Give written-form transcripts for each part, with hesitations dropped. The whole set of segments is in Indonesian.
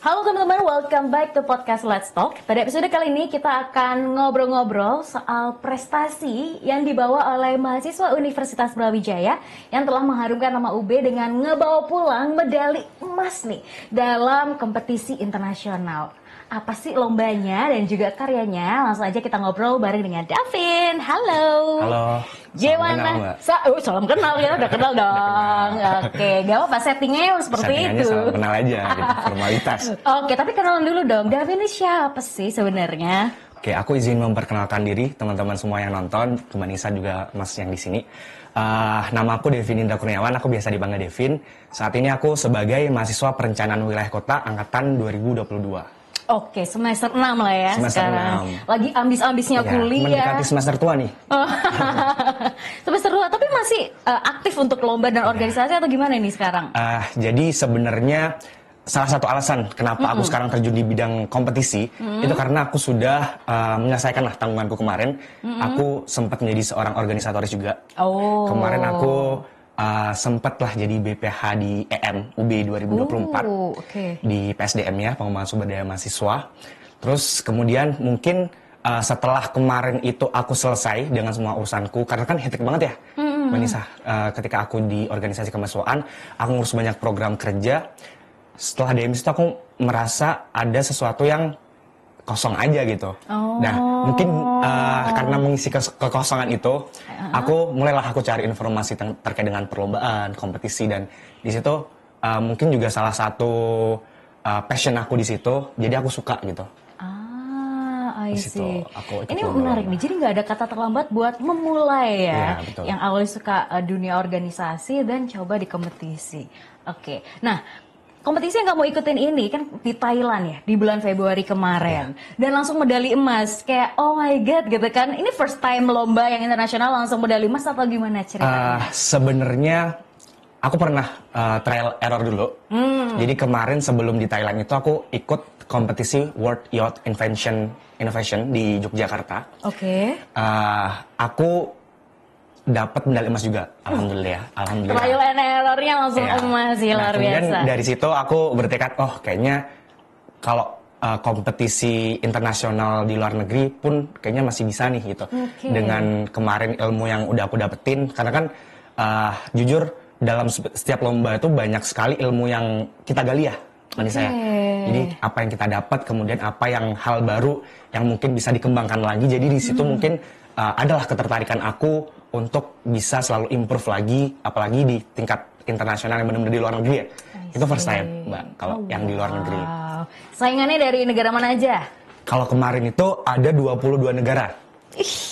Halo teman-teman, welcome back to podcast Let's Talk. Pada episode kali ini kita akan ngobrol-ngobrol soal prestasi yang dibawa oleh mahasiswa Universitas Brawijaya yang telah mengharumkan nama UB dengan ngebawa pulang medali emas nih dalam kompetisi internasional. Apa sih lombanya dan juga karyanya? Langsung aja kita ngobrol bareng dengan Davin. Halo. Halo. Gimana? Salam kenal ya, udah kenal dong. Oke, gak apa-apa, settingnya seperti itu. Salam kenal aja, gitu, formalitas. Oke, tapi kenalan dulu dong. Davin ini siapa sih sebenarnya? Oke, aku izin memperkenalkan diri teman-teman semua yang nonton, Mbak Nisa juga Mas yang di sini. Nama aku Devin Indra Kurniawan, aku biasa dipanggil Devin. Saat ini aku sebagai mahasiswa perencanaan wilayah kota angkatan 2022. Oke, semester 6 lah ya semester sekarang. 6. Lagi ambis-ambisnya Ya, kuliah. mendekati semester tua nih. Semester 2, tapi masih aktif untuk lomba dan organisasi atau gimana ini sekarang? Jadi sebenarnya salah satu alasan kenapa aku sekarang terjun di bidang kompetisi itu karena aku sudah menyelesaikan lah tanggunganku kemarin. Aku sempat menjadi seorang organisatoris juga. Oh. Kemarin aku sempat lah jadi BPH di EM UB 2024 okay. di PSDM ya, pengembangan sumber daya mahasiswa. Terus kemudian mungkin setelah kemarin itu aku selesai dengan semua urusanku, karena kan hektik banget ya, Manisa. Ketika aku di organisasi kemahasiswaan, aku ngurus banyak program kerja. Setelah DM itu aku merasa ada sesuatu yang kosong aja gitu. Nah, mungkin karena mengisi kekosongan itu, mulailah aku cari informasi terkait dengan perlombaan, kompetisi, dan di situ mungkin juga salah satu passion aku di situ. Jadi aku suka gitu. I see. Ini menarik nih. Jadi nggak ada kata terlambat buat memulai ya. Betul. Yang awalnya suka dunia organisasi dan coba di kompetisi. Oke. Nah, kompetisi yang kamu ikutin ini kan di Thailand ya, di bulan Februari kemarin. Dan langsung medali emas. Kayak oh my god gitu kan. Ini first time lomba yang internasional langsung medali emas atau gimana ceritanya? Sebenarnya aku pernah trial error dulu. Jadi kemarin sebelum di Thailand itu aku ikut kompetisi World Youth Innovation di Yogyakarta. Oke. Aku dapat medali emas juga, alhamdulillah. Trial and errornya langsung emas sih, luar biasa. Kemudian dari situ aku bertekad, kayaknya kalau kompetisi internasional di luar negeri pun kayaknya masih bisa nih gitu. Dengan kemarin ilmu yang udah aku dapetin, karena kan jujur dalam setiap lomba itu banyak sekali ilmu yang kita gali ya, Manisa ya. Jadi apa yang kita dapat, kemudian apa yang hal baru yang mungkin bisa dikembangkan lagi. Jadi di situ mungkin adalah ketertarikan aku untuk bisa selalu improve lagi, apalagi di tingkat internasional yang benar-benar di luar negeri ya. Itu first time, Mbak, kalau yang di luar negeri. Saingannya dari negara mana aja? Kalau kemarin itu ada 22 negara.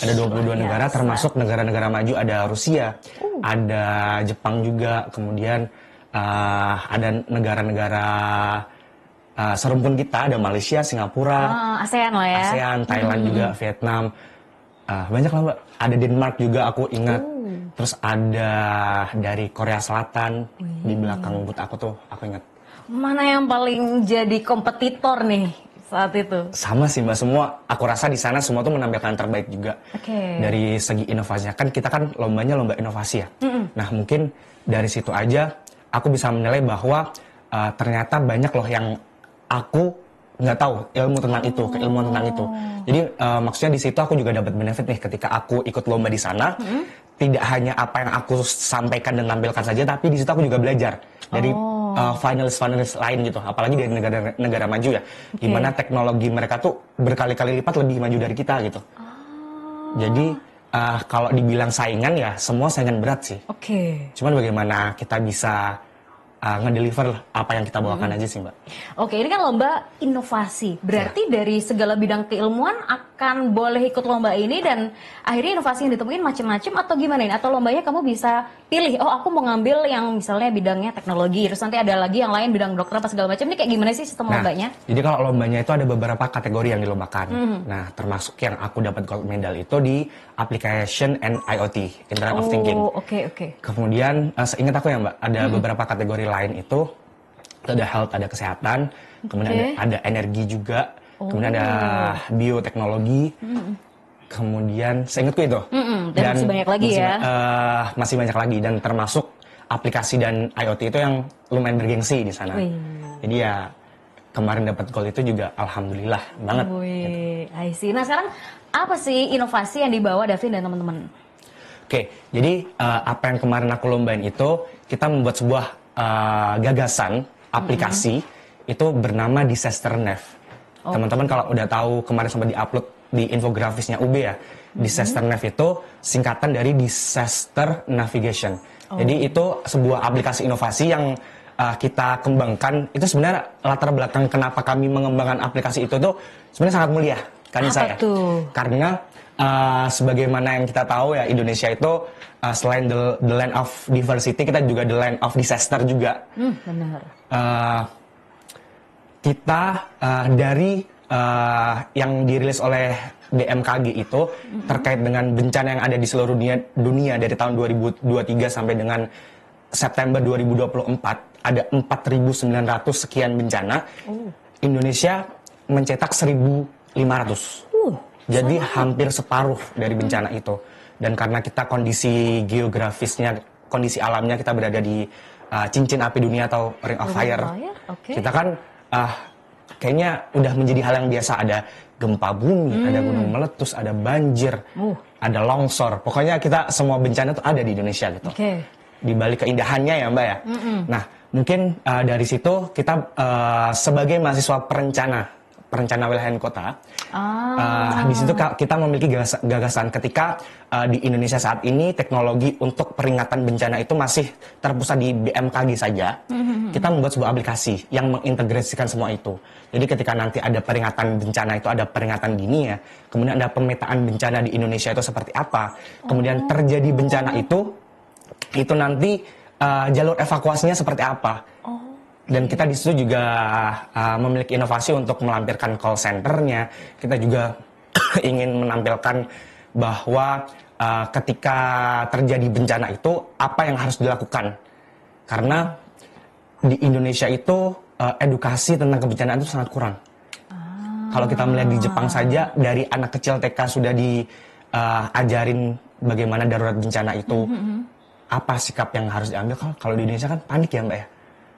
Ada 22 negara, termasuk negara-negara maju, ada Rusia, ada Jepang juga, kemudian ada negara-negara serumpun kita, ada Malaysia, Singapura, ASEAN lah ya. ASEAN, Thailand juga, Vietnam. Banyak lah Mbak, ada Denmark juga aku ingat. Terus ada dari Korea Selatan, di belakang booth aku tuh, aku ingat. Mana yang paling jadi kompetitor nih saat itu? Sama sih Mbak, semua aku rasa di sana semua tuh menampilkan terbaik juga. Dari segi inovasinya, kan kita kan lombanya lomba inovasi ya. Nah mungkin dari situ aja aku bisa menilai bahwa ternyata banyak loh yang aku nggak tahu ilmu tentang itu, keilmuan tentang itu. Jadi maksudnya di situ aku juga dapat benefit nih ketika aku ikut lomba di sana. Tidak hanya apa yang aku sampaikan dan tampilkan saja, tapi di situ aku juga belajar dari finalis lain gitu. Apalagi dari negara maju ya, di mana teknologi mereka tuh berkali-kali lipat lebih maju dari kita gitu. Jadi kalau dibilang saingan ya semua saingan berat sih. Cuman bagaimana kita bisa ngedeliver apa yang kita bawakan aja sih Mbak. Oke, ini kan lomba inovasi. Berarti dari segala bidang keilmuan akan boleh ikut lomba ini dan akhirnya inovasi yang ditemuin macam-macam atau gimana ini? Atau lombanya kamu bisa pilih, oh aku mau ngambil yang misalnya bidangnya teknologi, terus nanti ada lagi yang lain bidang dokter apa segala macam. Ini kayak gimana sih sistem lombanya? Jadi kalau lombanya itu ada beberapa kategori yang dilombakan. Nah, termasuk yang aku dapat gold medal itu di Application and IoT, Internet of Thinking. Kemudian seingat aku ya Mbak, ada beberapa kategori lain itu ada health, ada kesehatan, kemudian ada energi juga, kemudian ada bioteknologi, kemudian seingatku itu. Dan masih banyak lagi ya? Masih banyak lagi, dan termasuk aplikasi dan IoT itu yang lumayan bergengsi di sana. Jadi ya kemarin dapat gold itu juga alhamdulillah banget. Wih, I see. Nah sekarang apa sih inovasi yang dibawa Davin dan teman-teman? Oke, jadi apa yang kemarin aku lombain itu kita membuat sebuah gagasan aplikasi itu bernama DisasterNav. Teman-teman kalau udah tahu kemarin sempat diupload di infografisnya UB ya, DisasterNav itu singkatan dari Disaster Navigation. Jadi itu sebuah aplikasi inovasi yang kita kembangkan. Itu sebenarnya latar belakang kenapa kami mengembangkan aplikasi itu tuh sebenarnya sangat mulia kan saya. Karena sebagaimana yang kita tahu ya, Indonesia itu selain the land of diversity, kita juga the land of disaster juga. Benar. Kita dari yang dirilis oleh BMKG itu terkait dengan bencana yang ada di seluruh dunia dari tahun 2023 sampai dengan September 2024 ada 4.900 sekian bencana. Indonesia mencetak 1.500. Jadi hampir separuh dari bencana itu. Dan karena kita kondisi geografisnya, kondisi alamnya kita berada di cincin api dunia atau Ring of Fire. Kita kan kayaknya udah menjadi hal yang biasa. Ada gempa bumi, ada gunung meletus, ada banjir, ada longsor. Pokoknya kita semua bencana tuh ada di Indonesia gitu. Di balik keindahannya ya Mbak ya. Nah mungkin dari situ kita sebagai mahasiswa perencana wilayah dan kota, di situ kita memiliki gagasan ketika di Indonesia saat ini teknologi untuk peringatan bencana itu masih terpusat di BMKG saja. Kita membuat sebuah aplikasi yang mengintegrasikan semua itu. Jadi ketika nanti ada peringatan bencana itu ada peringatan dini ya, kemudian ada pemetaan bencana di Indonesia itu seperti apa, kemudian terjadi bencana itu nanti jalur evakuasinya seperti apa. Dan kita di situ juga memiliki inovasi untuk melampirkan call center-nya. Kita juga ingin menampilkan bahwa ketika terjadi bencana itu apa yang harus dilakukan. Karena di Indonesia itu edukasi tentang kebencanaan itu sangat kurang. Kalau kita melihat di Jepang saja, dari anak kecil TK sudah diajarin bagaimana darurat bencana itu. Apa sikap yang harus diambil. Kalau di Indonesia kan panik ya Mbak ya.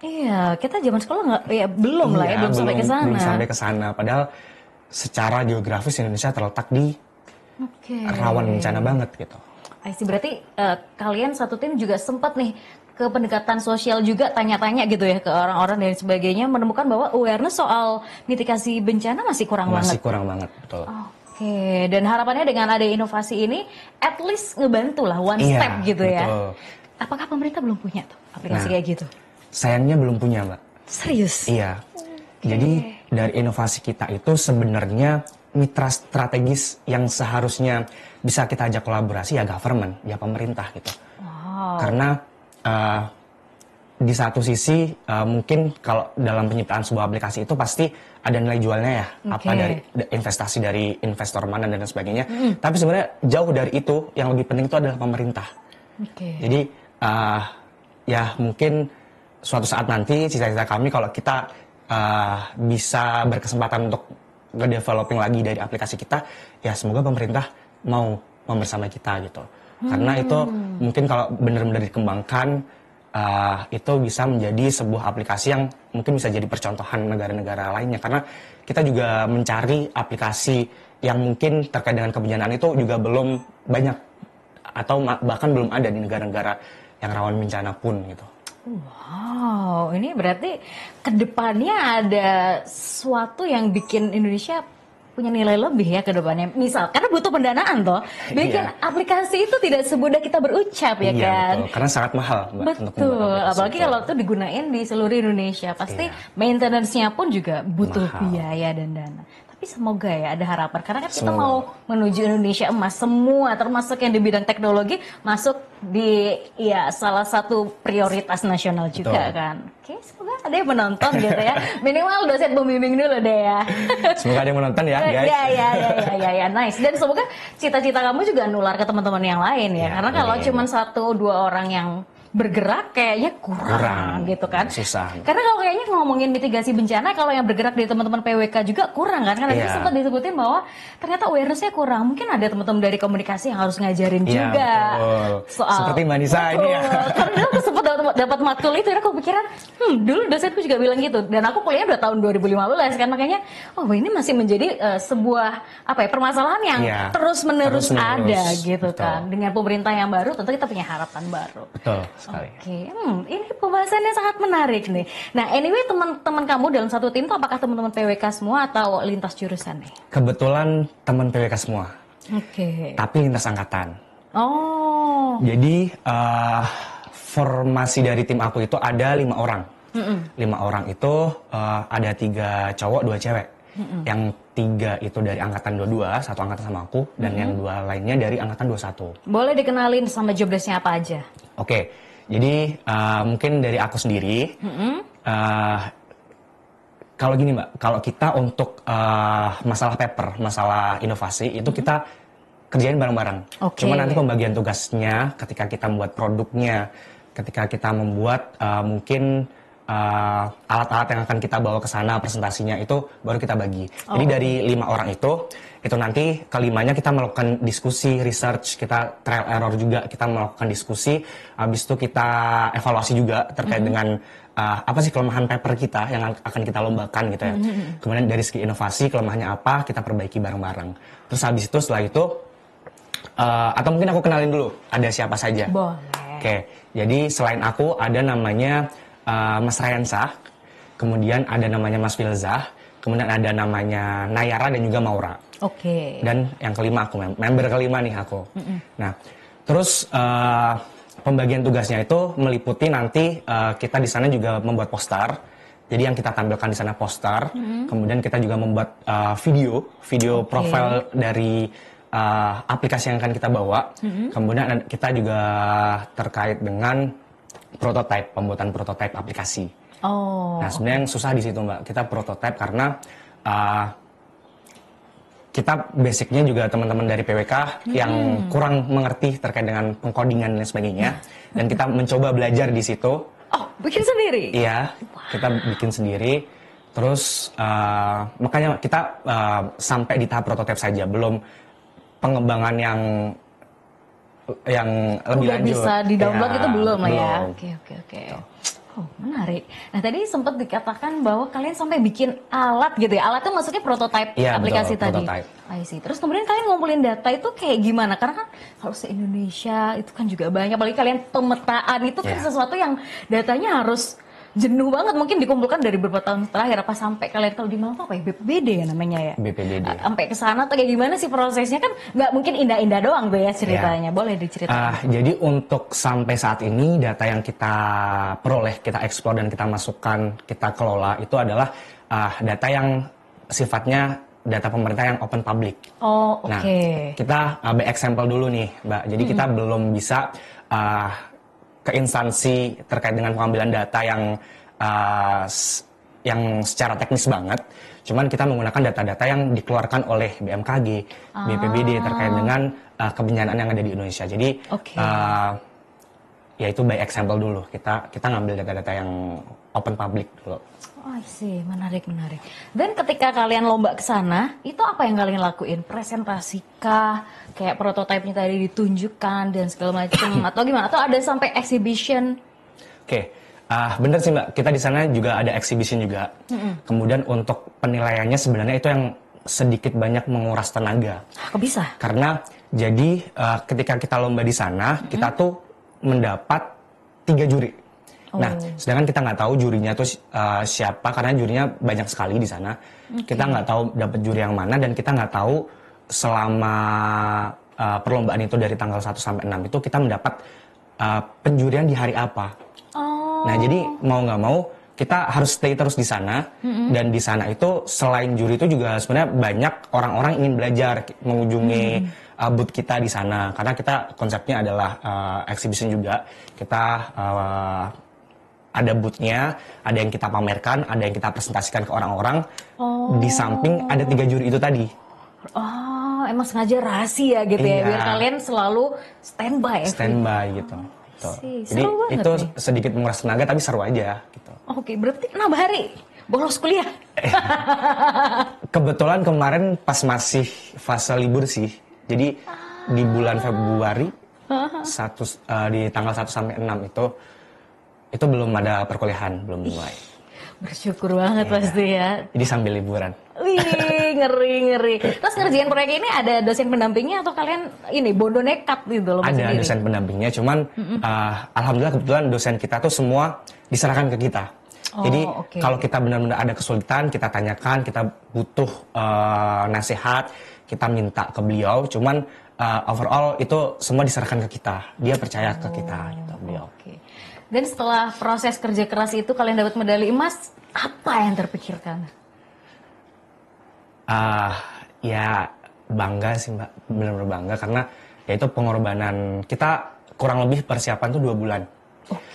Iya, kita zaman sekolah nggak, ya belum lah ya, belum sampai ke sana. Belum sampai ke sana, padahal secara geografis Indonesia terletak di rawan bencana banget gitu. Berarti kalian satu tim juga sempat nih ke pendekatan sosial juga, tanya-tanya gitu ya ke orang-orang dan sebagainya, menemukan bahwa awareness soal mitigasi bencana masih kurang banget. Masih kurang banget, betul. Dan harapannya dengan ada inovasi ini, at least ngebantu lah one step gitu ya. Betul. Apakah pemerintah belum punya tuh aplikasi kayak gitu? Sayangnya belum punya Mbak. Serius? Iya. Jadi dari inovasi kita itu sebenarnya mitra strategis yang seharusnya bisa kita ajak kolaborasi ya government, ya pemerintah gitu. Karena di satu sisi mungkin kalau dalam penciptaan sebuah aplikasi itu pasti ada nilai jualnya ya, apa dari investasi dari investor mana dan sebagainya. Tapi sebenarnya jauh dari itu, yang lebih penting itu adalah pemerintah. Jadi ya mungkin suatu saat nanti cita-cita kami kalau kita bisa berkesempatan untuk nge-developing lagi dari aplikasi kita, ya semoga pemerintah mau membersamai kita gitu. Karena itu mungkin kalau benar-benar dikembangkan, itu bisa menjadi sebuah aplikasi yang mungkin bisa jadi percontohan negara-negara lainnya. Karena kita juga mencari aplikasi yang mungkin terkait dengan kebencanaan itu juga belum banyak atau bahkan belum ada di negara-negara yang rawan bencana pun gitu. Wow, ini berarti kedepannya ada sesuatu yang bikin Indonesia punya nilai lebih ya ke depannya. Misal, karena butuh pendanaan toh. Bikin aplikasi itu tidak semudah kita berucap ya kan. Betul. Karena sangat mahal Mbak. Betul, apalagi kalau itu digunain di seluruh Indonesia. Pasti maintenance-nya pun juga butuh biaya dan dana. Tapi semoga ya ada harapan, karena kan kita mau menuju Indonesia emas, semua termasuk yang di bidang teknologi masuk di salah satu prioritas nasional juga kan. Oke, semoga ada yang menonton gitu ya. Minimal dosen pembimbing dulu deh ya. Semoga ada yang menonton ya guys. Ya, nice. Dan semoga cita-cita kamu juga nular ke teman-teman yang lain ya. Karena kalau cuma 1-2 orang yang bergerak kayaknya kurang gitu kan. Susah. Karena kalau kayaknya ngomongin mitigasi bencana, kalau yang bergerak dari teman-teman PWK juga kurang kan. Karena tadi sempat disebutin bahwa ternyata awareness-nya kurang. Mungkin ada teman-teman dari komunikasi yang harus ngajarin juga. Betul. Soal seperti Mbak Nisa ini ya. Karena dulu aku sempat dapat matkul itu, aku pikiran, dulu dosenku juga bilang gitu. Dan aku kuliahnya udah tahun 2015 kan, makanya ini masih menjadi sebuah permasalahan yang terus-menerus ada gitu. Betul. Kan. Dengan pemerintah yang baru tentu kita punya harapan baru. Betul sekali. Oke, ini pembahasannya sangat menarik nih. Nah, anyway, teman-teman kamu dalam satu tim itu apakah teman-teman PWK semua atau lintas jurusan nih? Kebetulan teman PWK semua. Oke. Tapi lintas angkatan. Oh. Jadi formasi dari tim aku itu ada 5 orang. 5 orang itu ada 3 cowok, 2 cewek. Yang 3 itu dari angkatan 22, satu angkatan sama aku, dan yang 2 lainnya dari angkatan 21. Boleh dikenalin sama job desk-nya apa aja? Oke, jadi mungkin dari aku sendiri, kalau gini Mbak, kalau kita untuk masalah paper, masalah inovasi, itu kita kerjain bareng-bareng. Cuma nanti pembagian tugasnya ketika kita membuat produknya, ketika kita membuat mungkin alat-alat yang akan kita bawa ke sana, presentasinya itu baru kita bagi. Jadi dari 5 orang itu nanti kelimanya kita melakukan diskusi, research, kita trial error juga, kita melakukan diskusi. Habis itu kita evaluasi juga terkait dengan apa sih kelemahan paper kita yang akan kita lombakan gitu ya. Kemudian dari segi inovasi, kelemahannya apa, kita perbaiki bareng-bareng. Terus habis itu setelah itu, atau mungkin aku kenalin dulu, ada siapa saja. Boleh. Oke, jadi selain aku ada namanya Mas Rayansa, kemudian ada namanya Mas Filzah, kemudian ada namanya Nayara dan juga Maura. Oke. Dan yang kelima aku, member kelima nih aku. Nah, terus pembagian tugasnya itu meliputi nanti kita di sana juga membuat poster. Jadi yang kita tampilkan di sana poster, kemudian kita juga membuat video profil dari aplikasi yang akan kita bawa. Kemudian kita juga terkait dengan pembuatan prototipe aplikasi. Nah, sebenarnya yang susah di situ Mbak, kita prototipe karena kita basicnya juga teman-teman dari PWK yang kurang mengerti terkait dengan pengkodingan dan sebagainya, dan kita mencoba belajar di situ. Bikin sendiri? Iya, kita bikin sendiri. Terus makanya kita sampai di tahap prototipe saja, belum pengembangan yang lebih udah lanjut. Bisa di-download itu belum lah ya? Belum. Oke. Menarik. Nah, tadi sempat dikatakan bahwa kalian sampai bikin alat gitu ya. Alat itu maksudnya prototipe aplikasi tadi. Prototype. I see. Terus kemudian kalian ngumpulin data itu kayak gimana? Karena kan kalau se-Indonesia itu kan juga banyak. Apalagi kalian pemetaan itu kan sesuatu yang datanya harus jenuh banget, mungkin dikumpulkan dari beberapa tahun terakhir apa sampai kalian kalau di Malang apa ya, BPBD ya namanya ya? BPBD. Sampai ke sana atau kayak gimana sih prosesnya, kan nggak mungkin indah-indah doang tuh ya ceritanya. Boleh diceritain? Jadi untuk sampai saat ini data yang kita peroleh, kita eksplor dan kita masukkan, kita kelola itu adalah data yang sifatnya data pemerintah yang open public. Nah, kita ambil example dulu nih, Mbak. Jadi kita belum bisa ke instansi terkait dengan pengambilan data yang secara teknis banget. Cuman kita menggunakan data-data yang dikeluarkan oleh BMKG, BPBD terkait dengan kebencanaan yang ada di Indonesia. Jadi ya itu by example dulu. Kita ngambil data-data yang open public dulu. I see, menarik. Dan ketika kalian lomba ke sana, itu apa yang kalian lakuin? Presentasi kah? Kayak prototipenya tadi ditunjukkan dan segala macam atau gimana? Atau ada sampai exhibition? Oke. Bener sih Mbak, kita di sana juga ada exhibition juga. Kemudian untuk penilaiannya sebenarnya itu yang sedikit banyak menguras tenaga. Kok bisa? Karena jadi ketika kita lomba di sana, kita tuh mendapat 3 juri. Nah, sedangkan kita nggak tahu jurinya tuh siapa, karena jurinya banyak sekali di sana. Kita nggak tahu dapat juri yang mana, dan kita nggak tahu selama perlombaan itu dari tanggal 1 sampai 6 itu kita mendapat penjurian di hari apa. Nah, jadi mau nggak mau kita harus stay terus di sana, dan di sana itu selain juri itu juga sebenarnya banyak orang-orang ingin belajar mengunjungi booth kita di sana, karena kita konsepnya adalah exhibition juga. Kita ada booth-nya, ada yang kita pamerkan, ada yang kita presentasikan ke orang-orang. Di samping ada 3 juri itu tadi. Emang sengaja rahasia gitu ya, biar kalian selalu standby. Standby gitu. Jadi itu sedikit menguras tenaga tapi seru aja gitu. Oke, berarti nambah hari bolos kuliah. Kebetulan kemarin pas masih fase libur sih. Jadi di bulan Februari di tanggal 1 sampai 6 itu belum ada perkuliahan, belum mulai. Bersyukur banget pasti ya. Jadi sambil liburan. Wih, ngeri. Terus ngerjain proyek ini ada dosen pendampingnya atau kalian ini bodoh nekat gitu loh? Ada dosen pendampingnya, cuman alhamdulillah kebetulan dosen kita tuh semua diserahkan ke kita. Jadi kalau kita benar-benar ada kesulitan, kita tanyakan, kita butuh nasihat, kita minta ke beliau. Cuman overall itu semua diserahkan ke kita. Dia percaya ke kita, gitu, beliau. Dan setelah proses kerja keras itu kalian dapat medali emas, apa yang terpikirkan? Ya bangga sih Mbak, benar-benar bangga karena ya itu pengorbanan kita kurang lebih persiapan tuh 2 bulan.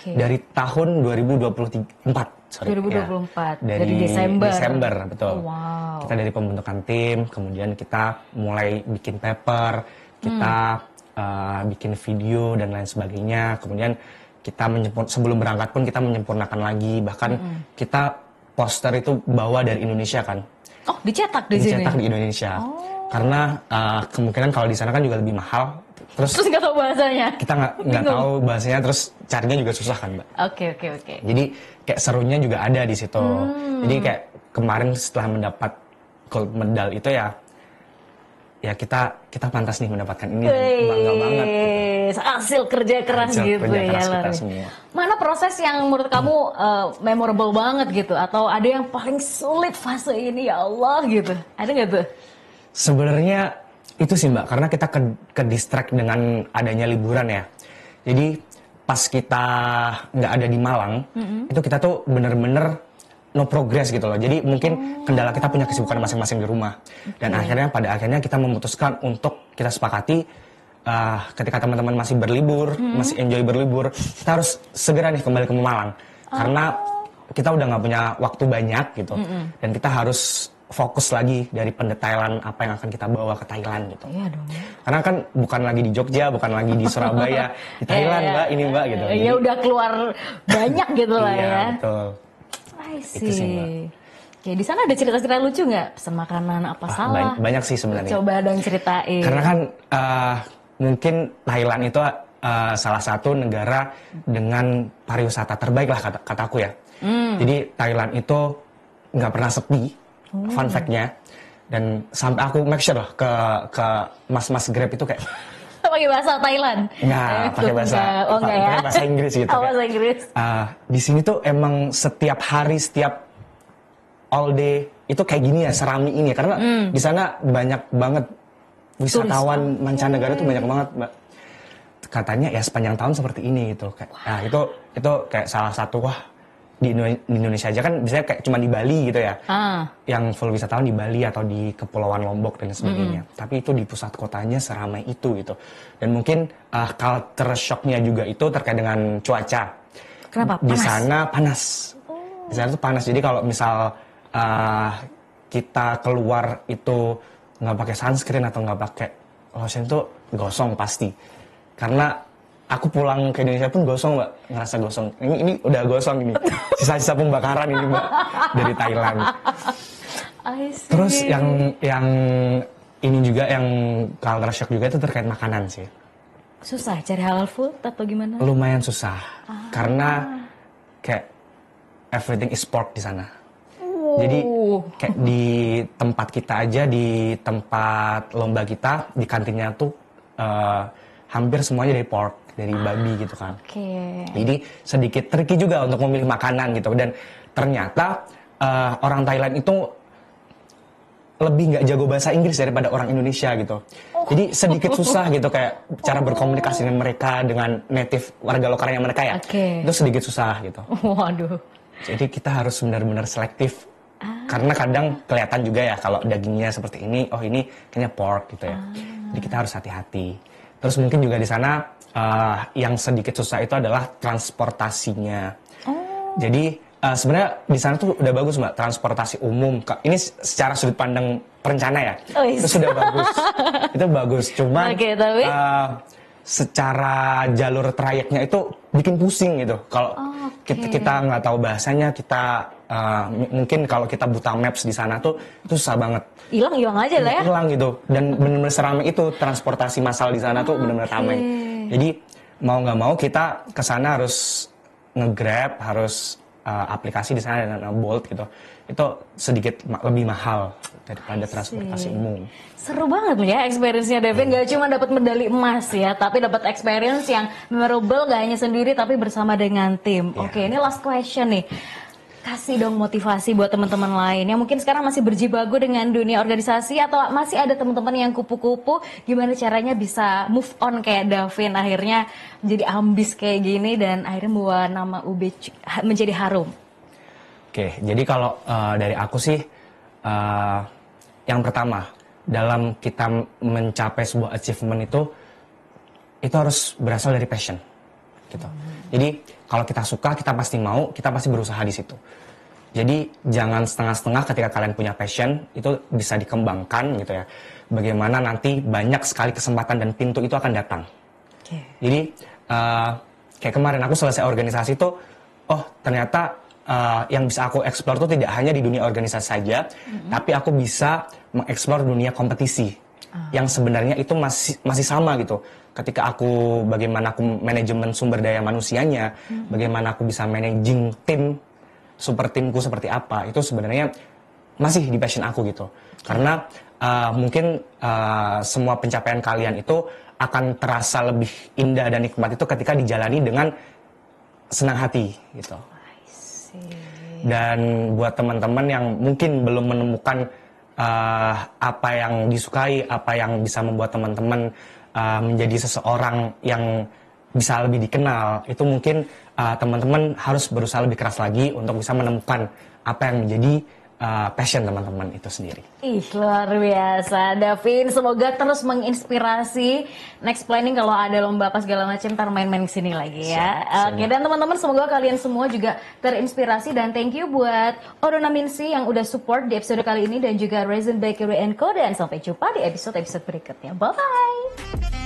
Dari tahun 2024. 2024, dari Desember. Betul. Wow. Kita dari pembentukan tim, kemudian kita mulai bikin paper, kita bikin video dan lain sebagainya. Kemudian kita sebelum berangkat pun kita menyempurnakan lagi, bahkan kita poster itu bawa dari Indonesia kan. Oh, dicetak di sini? Dicetak di Indonesia. Karena kemungkinan kalau di sana kan juga lebih mahal. Terus nggak tahu bahasanya? Kita nggak tahu bahasanya, terus carinya juga susah kan, Mbak. Oke. Jadi kayak serunya juga ada di situ. Jadi kayak kemarin setelah mendapat gold medal itu ya kita pantas nih mendapatkan ini. Bangga banget. Gitu. Hasil kerja keras gitu ya. Kita semua. Mana proses yang menurut kamu memorable banget gitu? Atau ada yang paling sulit fase ini ya Allah gitu? Ada nggak tuh? Sebenarnya itu sih Mbak, karena kita ke distract dengan adanya liburan ya. Jadi pas kita nggak ada di Malang, itu kita tuh bener-bener no progress gitu loh. Jadi mungkin kendala kita punya kesibukan masing-masing di rumah. Dan pada akhirnya kita memutuskan untuk kita sepakati ketika teman-teman masih berlibur, masih enjoy berlibur, kita harus segera nih kembali ke Malang. Karena kita udah nggak punya waktu banyak gitu. Dan kita harus fokus lagi dari pendetailan apa yang akan kita bawa ke Thailand gitu. Iya dong. Karena kan bukan lagi di Jogja, bukan lagi di Surabaya, di Thailand Mbak, ini Mbak gitu. Ya udah keluar banyak gitu lah ya. Iya betul. Itu sih Mbak. Oke, di sana ada cerita-cerita lucu nggak? Pesan makanan apa salah? Banyak sih sebenarnya. Coba dong ceritain. Karena kan mungkin Thailand itu salah satu negara dengan pariwisata terbaik lah kataku ya. Jadi Thailand itu nggak pernah sepi. Fun fact-nya, dan sampai aku make sure loh ke mas-mas Grab itu kayak pakai bahasa Thailand. Nggak, pakai bahasa Inggris gitu. Bahasa Inggris. Di sini tuh emang setiap hari, setiap all day itu kayak gini ya, serami ini ya. Karena di sana banyak banget wisatawan mancanegara tuh banyak banget, Mbak. Katanya ya sepanjang tahun seperti ini gitu. Nah, itu kayak salah satu di Indonesia aja kan biasanya kayak cuma di Bali gitu ya. Yang full wisatawan di Bali atau di Kepulauan Lombok dan sebagainya. Tapi itu di pusat kotanya seramai itu gitu. Dan mungkin culture shocknya juga itu terkait dengan cuaca. Kenapa? Di sana panas. Di sana tuh panas. Jadi kalau misal kita keluar itu nggak pakai sunscreen atau nggak pakai lotion tuh gosong pasti. Karena aku pulang ke Indonesia pun gosong Mbak, ngerasa gosong. Ini udah gosong ini, sisa-sisa pembakaran ini Mbak dari Thailand. Terus yang ini juga yang culture shock juga itu terkait makanan sih. Susah cari halal food atau gimana? Lumayan susah, karena kayak everything is pork di sana. Jadi kayak di tempat kita aja, di tempat lomba kita, di kantinnya tuh hampir semuanya dari pork. Dari babi gitu kan. Jadi sedikit tricky juga untuk memilih makanan gitu. Dan ternyata orang Thailand itu lebih nggak jago bahasa Inggris daripada orang Indonesia gitu. Jadi sedikit susah gitu kayak cara berkomunikasi dengan mereka, dengan native warga lokalnya mereka ya. Itu sedikit susah gitu. Waduh. Jadi kita harus benar-benar selektif. Karena kadang kelihatan juga ya kalau dagingnya seperti ini, oh ini kayaknya pork gitu ya. Jadi kita harus hati-hati. Terus mungkin juga di sana yang sedikit susah itu adalah transportasinya. Jadi sebenarnya di sana tuh udah bagus Mbak, transportasi umum. Ini secara sudut pandang perencana ya, itu sudah bagus. Itu bagus. Cuman secara jalur trayeknya itu bikin pusing gitu. Kalau kita nggak tahu bahasanya, kita mungkin kalau kita buta maps di sana tuh itu susah banget. Hilang aja lah ya. Hilang gitu. Dan benar-benar seramai itu transportasi massal di sana tuh benar-benar ramai. Jadi mau nggak mau kita ke sana harus nge-Grab, harus aplikasi di sana dan Bolt gitu. Itu sedikit lebih mahal daripada transportasi umum. Seru banget ya experience-nya Devin, gak cuma dapat medali emas ya, tapi dapat experience yang memorable gak hanya sendiri tapi bersama dengan tim. Oke, ini last question nih. Kasih dong motivasi buat teman-teman lain yang mungkin sekarang masih berjibaku dengan dunia organisasi atau masih ada teman-teman yang kupu-kupu, gimana caranya bisa move on kayak Davin akhirnya menjadi ambis kayak gini dan akhirnya membawa nama UB menjadi harum. Oke, jadi kalau dari aku sih yang pertama dalam kita mencapai sebuah achievement itu harus berasal dari passion gitu. Jadi kalau kita suka, kita pasti mau, kita pasti berusaha di situ. Jadi jangan setengah-setengah ketika kalian punya passion, itu bisa dikembangkan gitu ya. Bagaimana nanti banyak sekali kesempatan dan pintu itu akan datang. Jadi kayak kemarin aku selesai organisasi tuh, oh ternyata yang bisa aku explore tuh tidak hanya di dunia organisasi saja, tapi aku bisa mengeksplor dunia kompetisi yang sebenarnya itu masih sama gitu. Ketika aku bagaimana aku manajemen sumber daya manusianya, bagaimana aku bisa managing tim, super timku seperti apa, itu sebenarnya masih di passion aku gitu. Karena mungkin semua pencapaian kalian itu akan terasa lebih indah dan nikmat itu ketika dijalani dengan senang hati gitu. Dan buat teman-teman yang mungkin belum menemukan apa yang disukai, apa yang bisa membuat teman-teman menjadi seseorang yang bisa lebih dikenal, itu mungkin teman-teman harus berusaha lebih keras lagi untuk bisa menemukan apa yang menjadi passion teman-teman itu sendiri. Luar biasa Davin, semoga terus menginspirasi. Next planning kalau ada lomba apa segala macam ntar main-main kesini lagi ya. Oke, dan teman-teman semoga kalian semua juga terinspirasi dan thank you buat Orona Minsi yang udah support di episode kali ini dan juga Resin Bakery & Co. Dan sampai jumpa di episode berikutnya. Bye-bye.